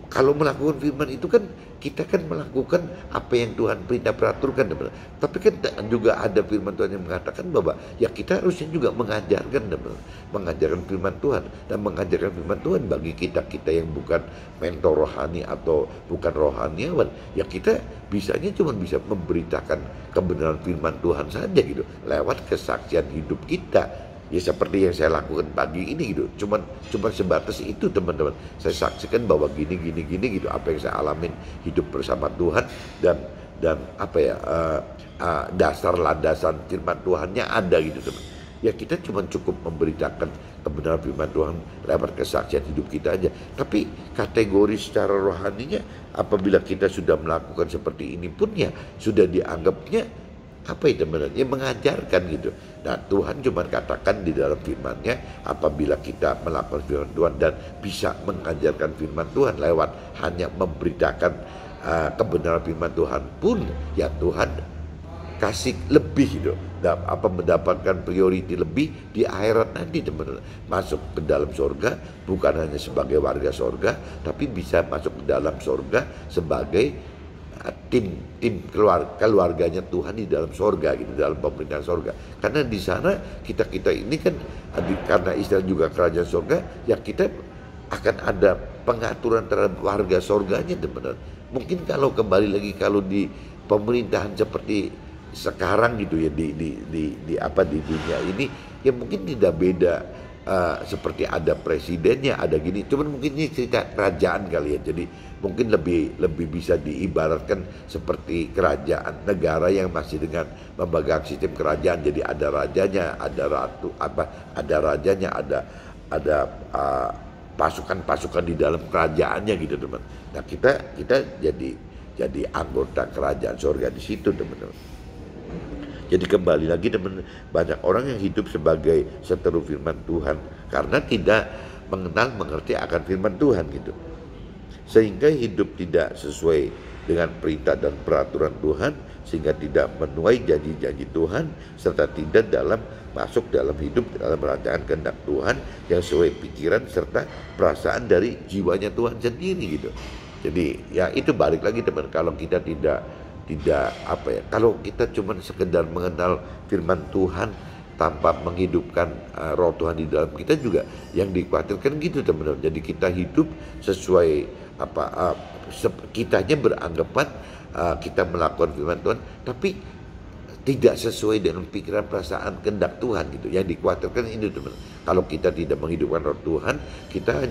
kalau melakukan firman itu kan kita kan melakukan apa yang Tuhan perintah peraturkan, teman-teman. Tapi kan juga ada firman Tuhan yang mengatakan bahwa ya kita harusnya juga mengajarkan, teman-teman, mengajarkan firman Tuhan, dan mengajarkan firman Tuhan bagi kita yang bukan mentor rohani atau bukan rohaniawan, ya kita bisanya cuma bisa memberitakan kebenaran firman Tuhan saja gitu, lewat kesaksian hidup kita. Ya seperti yang saya lakukan pagi ini gitu, cuman sebatas itu, teman-teman. Saya saksikan bahwa gini gitu, apa yang saya alamin hidup bersama Tuhan, dan apa ya, dasar landasan firman Tuhannya ada gitu, teman. Ya kita cuma cukup memberitakan kebenaran firman Tuhan lewat kesaksian hidup kita aja. Tapi kategori secara rohaninya, apabila kita sudah melakukan seperti ini pun ya sudah dianggapnya apa itu teman-teman, ya mengajarkan gitu. Nah Tuhan cuma katakan di dalam firman-Nya, apabila kita melakukan firman Tuhan dan bisa mengajarkan firman Tuhan lewat hanya memberitakan kebenaran firman Tuhan pun, ya Tuhan kasih lebih gitu, mendapatkan priority lebih di akhirat nanti, teman-teman. Masuk ke dalam surga bukan hanya sebagai warga surga, tapi bisa masuk ke dalam surga sebagai tim keluarganya Tuhan di dalam sorga gitu, dalam pemerintahan sorga. Karena di sana kita ini kan karena istilah juga kerajaan sorga, ya kita akan ada pengaturan terhadap warga sorganya, teman-teman. Mungkin kalau kembali lagi kalau di pemerintahan seperti sekarang gitu ya, di dunia ini, ya mungkin tidak beda. Seperti ada presidennya, ada gini, cuman mungkin ini cerita kerajaan kali ya, jadi mungkin lebih bisa diibaratkan seperti kerajaan negara yang masih dengan memegang sistem kerajaan. Jadi ada rajanya, ada ratu, ada rajanya, ada pasukan-pasukan di dalam kerajaannya gitu, teman. Nah kita jadi anggota kerajaan surga di situ, teman-teman. Jadi kembali lagi, teman, banyak orang yang hidup sebagai seteru firman Tuhan karena tidak mengerti akan firman Tuhan gitu, sehingga hidup tidak sesuai dengan perintah dan peraturan Tuhan, sehingga tidak menuai janji-janji Tuhan, serta tidak masuk dalam hidup dalam rancangan kehendak Tuhan yang sesuai pikiran serta perasaan dari jiwanya Tuhan sendiri gitu. Jadi ya itu balik lagi, teman, kalau kita tidak apa ya, kalau kita cuma sekedar mengenal firman Tuhan tanpa menghidupkan roh Tuhan di dalam kita, juga yang dikhawatirkan gitu, teman-teman. Jadi kita hidup sesuai kitanya beranggapan kita melakukan firman Tuhan tapi tidak sesuai dengan pikiran perasaan kehendak Tuhan gitu. Yang dikhawatirkan ini, teman. Kalau kita tidak menghidupkan roh Tuhan, kita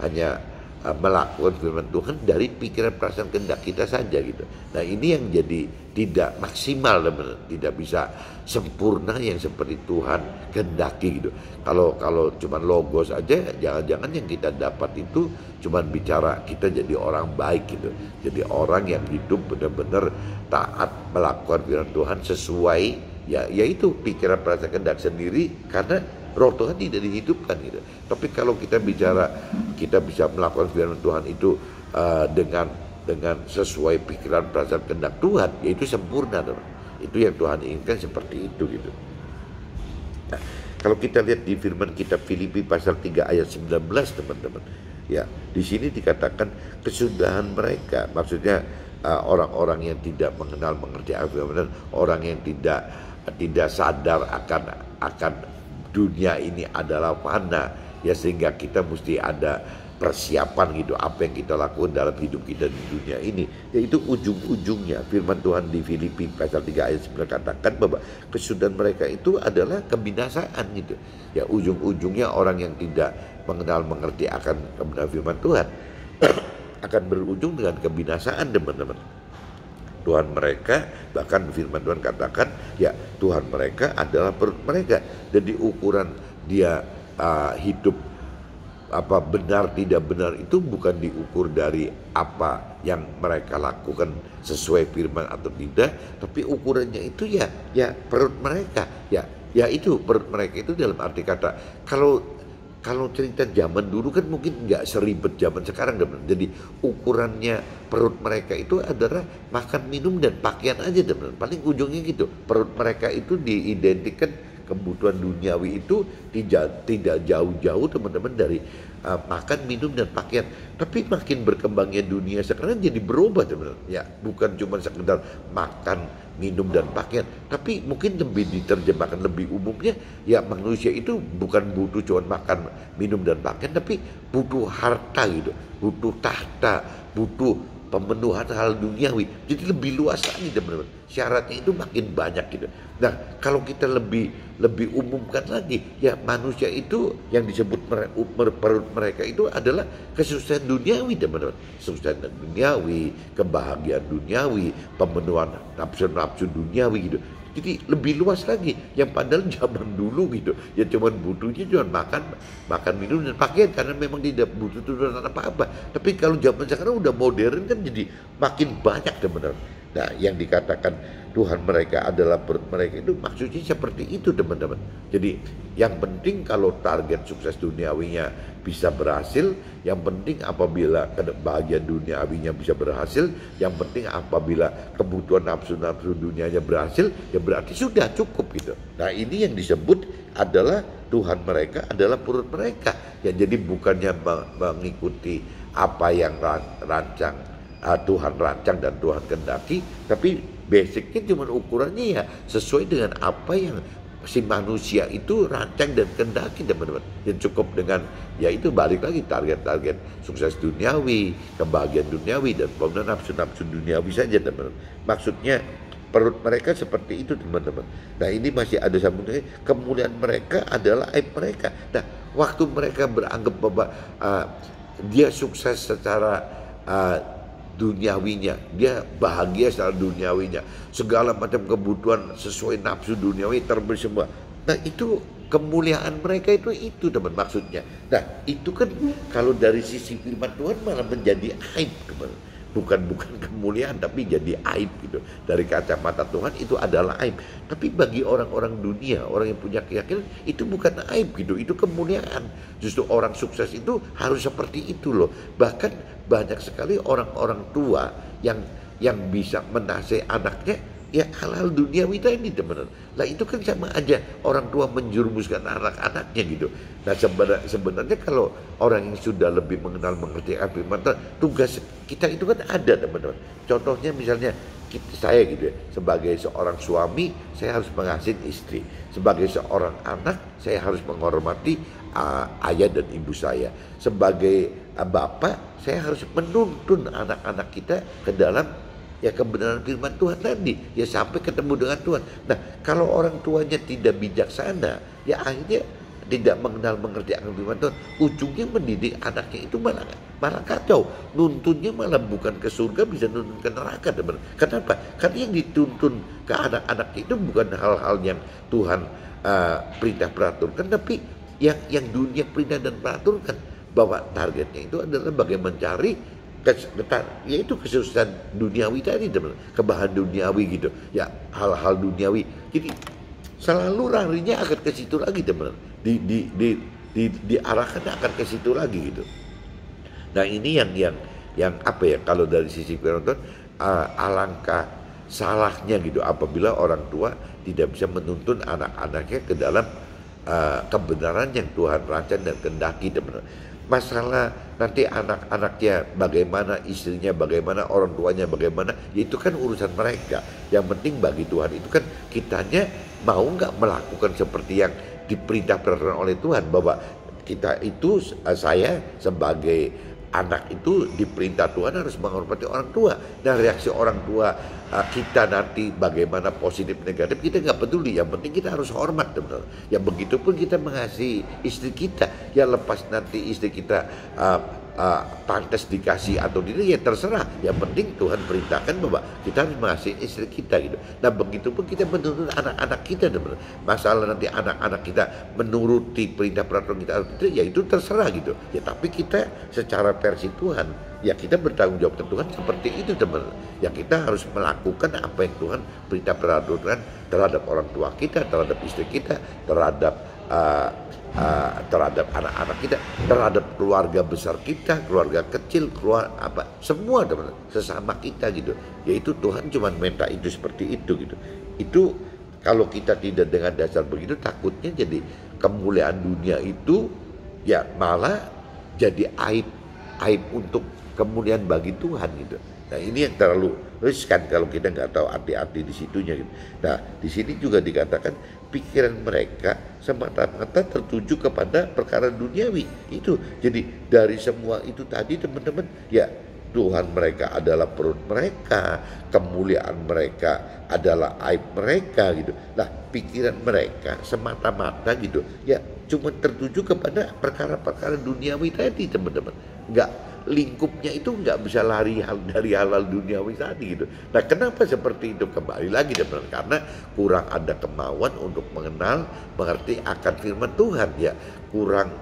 hanya melakukan firman Tuhan dari pikiran perasaan kehendak kita saja gitu. Nah ini yang jadi tidak maksimal, teman, tidak bisa sempurna yang seperti Tuhan kehendaki gitu. Kalau cuma logos aja, jangan-jangan yang kita dapat itu cuma bicara kita jadi orang baik gitu, jadi orang yang hidup benar-benar taat melakukan firman Tuhan sesuai yaitu pikiran perasaan kehendak sendiri, karena roh Tuhan tidak dihidupkan gitu. Tapi kalau kita bicara kita bisa melakukan firman Tuhan itu dengan sesuai pikiran perasaan kehendak Tuhan, yaitu sempurna, teman. Itu yang Tuhan inginkan seperti itu gitu. Nah, kalau kita lihat di firman kitab Filipi pasal 3 ayat 19, teman-teman. Ya, di sini dikatakan kesudahan mereka, maksudnya orang-orang yang tidak mengerti firman, orang yang tidak sadar akan dunia ini adalah fana, ya, sehingga kita mesti ada persiapan gitu, apa yang kita lakukan dalam hidup kita di dunia ini, yaitu ujung-ujungnya firman Tuhan di Filipi pasal 3 ayat 9 katakan bahwa kesudahan mereka itu adalah kebinasaan gitu. Ya, ujung-ujungnya orang yang tidak mengerti akan kebenaran firman Tuhan akan berujung dengan kebinasaan, teman-teman. Tuhan mereka, bahkan firman Tuhan katakan, ya Tuhan mereka adalah perut mereka. Jadi ukuran dia hidup benar tidak benar itu bukan diukur dari apa yang mereka lakukan sesuai firman atau tidak, tapi ukurannya itu ya perut mereka, ya itu perut mereka itu dalam arti kata, kalau cerita zaman dulu kan mungkin nggak seribet zaman sekarang, teman. Jadi ukurannya perut mereka itu adalah makan, minum, dan pakaian aja, teman. Paling ujungnya gitu. Perut mereka itu diidentikan kebutuhan duniawi itu tidak jauh-jauh teman-teman dari makan, minum dan pakaian. Tapi makin berkembangnya dunia sekarang jadi berubah teman-teman. Ya, bukan cuma sekedar makan, minum dan pakaian, tapi mungkin lebih diterjemahkan lebih umumnya, ya manusia itu bukan butuh cuma makan, minum dan pakaian, tapi butuh harta gitu, butuh tahta, butuh pemenuhan hal duniawi. Jadi lebih luas lagi teman-teman. Syaratnya itu makin banyak gitu. Nah, kalau kita lebih umumkan lagi, ya manusia itu yang disebut perut mereka itu adalah kesusahan duniawi teman-teman. Kesusahan duniawi, kebahagiaan duniawi, pemenuhan nafsu-nafsu duniawi gitu. Jadi lebih luas lagi, yang padahal zaman dulu gitu ya cuman butuhnya cuma makan minum dan pakaian, karena memang tidak butuh tuntutan apa-apa. Tapi kalau zaman sekarang udah modern kan, jadi makin banyak teman-teman. Nah, yang dikatakan Tuhan mereka adalah perut mereka itu maksudnya seperti itu teman-teman. Jadi yang penting kalau target sukses duniawinya bisa berhasil, yang penting apabila kebahagiaan duniawinya bisa berhasil, yang penting apabila kebutuhan nafsu-nafsu dunianya berhasil, ya berarti sudah cukup gitu. Nah, ini yang disebut adalah Tuhan mereka adalah perut mereka. Ya, jadi bukannya mengikuti apa yang Tuhan rancang dan Tuhan kendaki, tapi basicnya cuma ukurannya ya sesuai dengan apa yang si manusia itu rancang dan kendaki teman-teman. Yang cukup dengan yaitu balik lagi target-target sukses duniawi, kebahagiaan duniawi dan pemenuhan nafsu-nafsu duniawi saja teman-teman. Maksudnya perut mereka seperti itu teman-teman. Nah, ini masih ada sambungannya. Kemuliaan mereka adalah aib mereka. Nah, waktu mereka beranggap bahwa dia sukses secara duniawinya, dia bahagia secara duniawinya, segala macam kebutuhan sesuai nafsu duniawi terbeli semua. Nah, itu kemuliaan mereka itu teman maksudnya. Nah, itu kan kalau dari sisi firman Tuhan malah menjadi aib teman. Bukan kemuliaan tapi jadi aib gitu. Dari kacamata Tuhan itu adalah aib. Tapi bagi orang-orang dunia, orang yang punya keyakinan, itu bukan aib gitu, itu kemuliaan. Justru orang sukses itu harus seperti itu loh. Bahkan banyak sekali orang-orang tua yang bisa menasihati anaknya, ya hal-hal duniawi tadi teman-teman. Lah itu kan sama aja orang tua menjerumuskan anak-anaknya gitu. Nah, sebenarnya kalau orang yang sudah lebih mengerti firman Tuhan, tugas kita itu kan ada teman-teman. Contohnya misalnya saya gitu ya, sebagai seorang suami saya harus mengasihi istri, sebagai seorang anak saya harus menghormati ayah dan ibu saya, sebagai bapak saya harus menuntun anak-anak kita ke dalam ya kebenaran firman Tuhan tadi, ya sampai ketemu dengan Tuhan. Nah, kalau orang tuanya tidak bijaksana, ya akhirnya tidak mengerti akan firman Tuhan, ujungnya mendidik anaknya itu malah kacau. Nuntunnya malah bukan ke surga, bisa nuntun ke neraka teman. Kenapa? Karena yang dituntun ke anak-anak itu bukan hal-hal yang Tuhan perintah peraturkan, tapi yang dunia perintah dan peraturkan, bahwa targetnya itu adalah bagaimana mencari yaitu kesuksesan duniawi tadi teman, kebahagiaan duniawi gitu ya, hal-hal duniawi. Jadi selalu larinya akan ke situ lagi teman, diarahkan akan ke situ lagi gitu. Nah, ini yang apa ya, kalau dari sisi firman Tuhan alangkah salahnya gitu apabila orang tua tidak bisa menuntun anak-anaknya ke dalam kebenaran yang Tuhan rancang dan kehendaki teman. Masalah nanti anak-anaknya bagaimana, istrinya bagaimana, orang tuanya bagaimana, ya itu kan urusan mereka. Yang penting bagi Tuhan itu kan kitanya mau nggak melakukan seperti yang diperintah peraturan oleh Tuhan, bahwa kita itu saya sebagai anak itu diperintah Tuhan harus menghormati orang tua. Dan reaksi orang tua kita nanti bagaimana positif negatif kita nggak peduli, yang penting kita harus hormat teman-teman. Ya begitupun kita mengasihi istri kita, ya lepas nanti istri kita pantas dikasih atau tidak ya terserah, yang penting Tuhan perintahkan bahwa kita harus mengasihi istri kita gitu. Nah, begitupun kita menuntut anak-anak kita teman-teman. Masalah nanti anak-anak kita menuruti perintah peraturan kita ya itu terserah gitu ya, tapi kita secara versi Tuhan ya kita bertanggung jawab ke Tuhan seperti itu teman-teman. Ya kita harus melakukan apa yang Tuhan perintah peraturan terhadap orang tua kita, terhadap istri kita, terhadap anak-anak kita, terhadap keluarga besar kita, keluarga kecil, semua teman-teman, sesama kita gitu. Yaitu Tuhan cuma minta itu seperti itu gitu. Itu Kalau kita tidak dengan dasar begitu, takutnya jadi kemuliaan dunia itu ya malah jadi aib untuk kemuliaan bagi Tuhan gitu. Nah ini yang terlalu riskan kalau kita nggak tahu hati-hati di situnya gitu. Nah di sini juga dikatakan pikiran mereka semata-mata tertuju kepada perkara duniawi itu. Jadi dari semua itu tadi teman-teman ya, Tuhan mereka adalah perut mereka, kemuliaan mereka adalah aib mereka gitu. Nah pikiran mereka semata-mata gitu ya cuma tertuju kepada perkara-perkara duniawi tadi teman-teman. Nggak, lingkupnya itu nggak bisa lari dari halal duniawi tadi gitu. Nah kenapa seperti itu? Kembali lagi teman-teman, karena kurang ada kemauan untuk mengenal, mengerti akan firman Tuhan ya. Kurang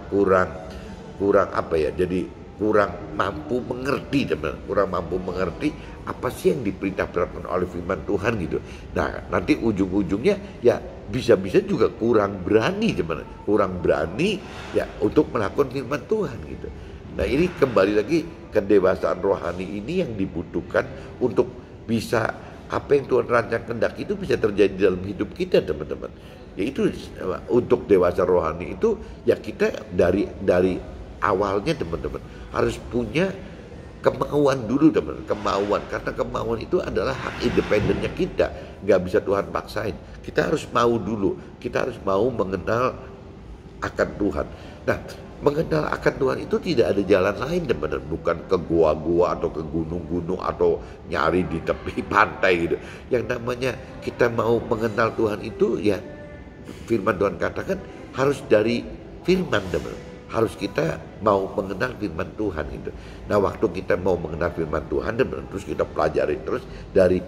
apa ya, jadi kurang mampu mengerti teman-teman, kurang mampu mengerti apa sih yang diperintahkan oleh firman Tuhan gitu. Nah nanti ujung-ujungnya ya bisa-bisa juga kurang berani teman-teman, kurang berani ya untuk melakukan firman Tuhan gitu. Nah ini kembali lagi kedewasaan rohani ini yang dibutuhkan untuk bisa apa yang Tuhan rancang kehendak itu bisa terjadi dalam hidup kita teman-teman. Yaitu untuk dewasa rohani itu ya kita dari awalnya teman-teman harus punya kemauan dulu teman-teman, kemauan, karena kemauan itu adalah hak independennya kita, nggak bisa Tuhan paksain. Kita harus mau dulu, kita harus mau mengenal akan Tuhan. Nah mengenal akan Tuhan itu tidak ada jalan lain teman-teman, bukan ke gua-gua atau ke gunung-gunung atau nyari di tepi pantai gitu. Yang namanya kita mau mengenal Tuhan itu ya firman Tuhan katakan harus dari firman teman-teman. Harus kita mau mengenal firman Tuhan itu. Nah waktu kita mau mengenal firman Tuhan dan terus kita pelajari terus dari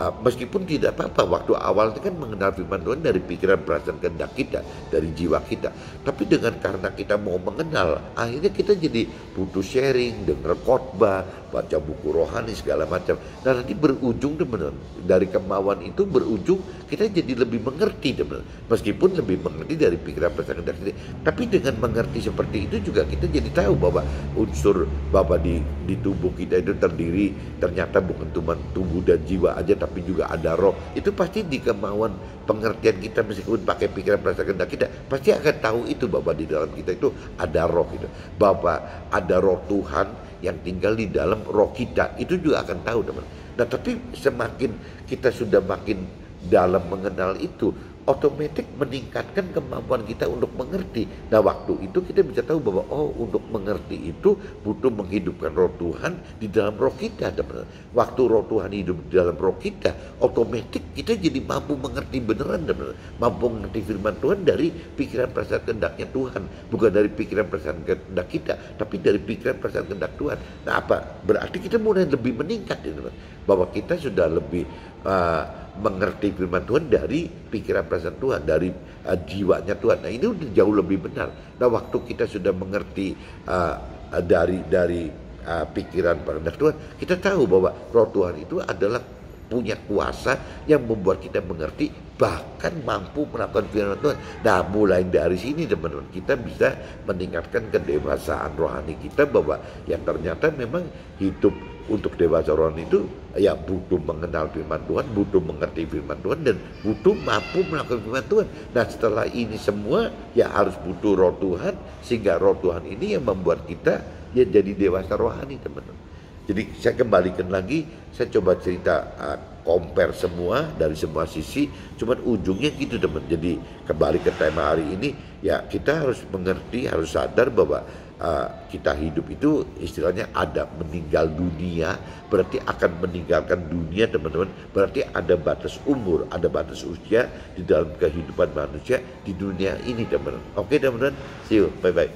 meskipun tidak apa-apa waktu awalnya kan mengenal firman Tuhan dari pikiran, perasaan, kehendak kita, dari jiwa kita. Tapi dengan karena kita mau mengenal, akhirnya kita jadi butuh sharing, dengar khotbah, baca buku rohani segala macam. Nah nanti berujung teman-teman, dari kemauan itu berujung kita jadi lebih mengerti teman-teman. Meskipun lebih mengerti dari pikiran, perasaan, kehendak kita. Tapi dengan mengerti seperti itu juga kita jadi tahu bahwa unsur bahwa di tubuh kita itu terdiri ternyata bukan cuma tubuh dan jiwa aja, tapi juga ada roh. Itu pasti di kemauan pengertian kita, meskipun pakai pikiran, perasaan, kehendak kita pasti akan tahu itu bahwa di dalam kita itu ada roh gitu, bahwa ada roh Tuhan yang tinggal di dalam roh kita, itu juga akan tahu teman. Nah tapi semakin kita sudah makin dalam mengenal itu, otomatis meningkatkan kemampuan kita untuk mengerti. Nah waktu itu kita bisa tahu bahwa oh untuk mengerti itu butuh menghidupkan roh Tuhan di dalam roh kita teman. Waktu roh Tuhan hidup di dalam roh kita, otomatis kita jadi mampu mengerti beneran teman. Mampu mengerti firman Tuhan dari pikiran, perasaan, kehendaknya Tuhan, bukan dari pikiran, perasaan, kehendak kita, tapi dari pikiran, perasaan, kehendak Tuhan. Nah apa berarti kita mulai lebih meningkat teman, bahwa kita sudah lebih mengerti firman Tuhan dari pikiran, perasaan Tuhan, dari jiwanya Tuhan. Nah ini udah jauh lebih benar. Nah waktu kita sudah mengerti dari pikiran, perasaan Tuhan, kita tahu bahwa roh Tuhan itu adalah punya kuasa yang membuat kita mengerti, bahkan mampu melakukan firman Tuhan. Nah mulai dari sini teman-teman kita bisa meningkatkan kedewasaan rohani kita, bahwa yang ternyata memang hidup untuk dewasa rohani itu ya butuh mengenal firman Tuhan, butuh mengerti firman Tuhan, dan butuh mampu melakukan firman Tuhan. Nah setelah ini semua ya harus butuh roh Tuhan, sehingga roh Tuhan ini yang membuat kita ya jadi dewasa rohani teman-teman. Jadi saya kembalikan lagi, saya coba cerita compare semua dari semua sisi, cuman ujungnya gitu teman. Jadi kembali ke tema hari ini, ya kita harus mengerti, harus sadar bahwa kita hidup itu istilahnya ada meninggal dunia, berarti akan meninggalkan dunia teman-teman. Berarti ada batas umur, ada batas usia di dalam kehidupan manusia di dunia ini teman-teman. Oke teman-teman, see you, bye-bye.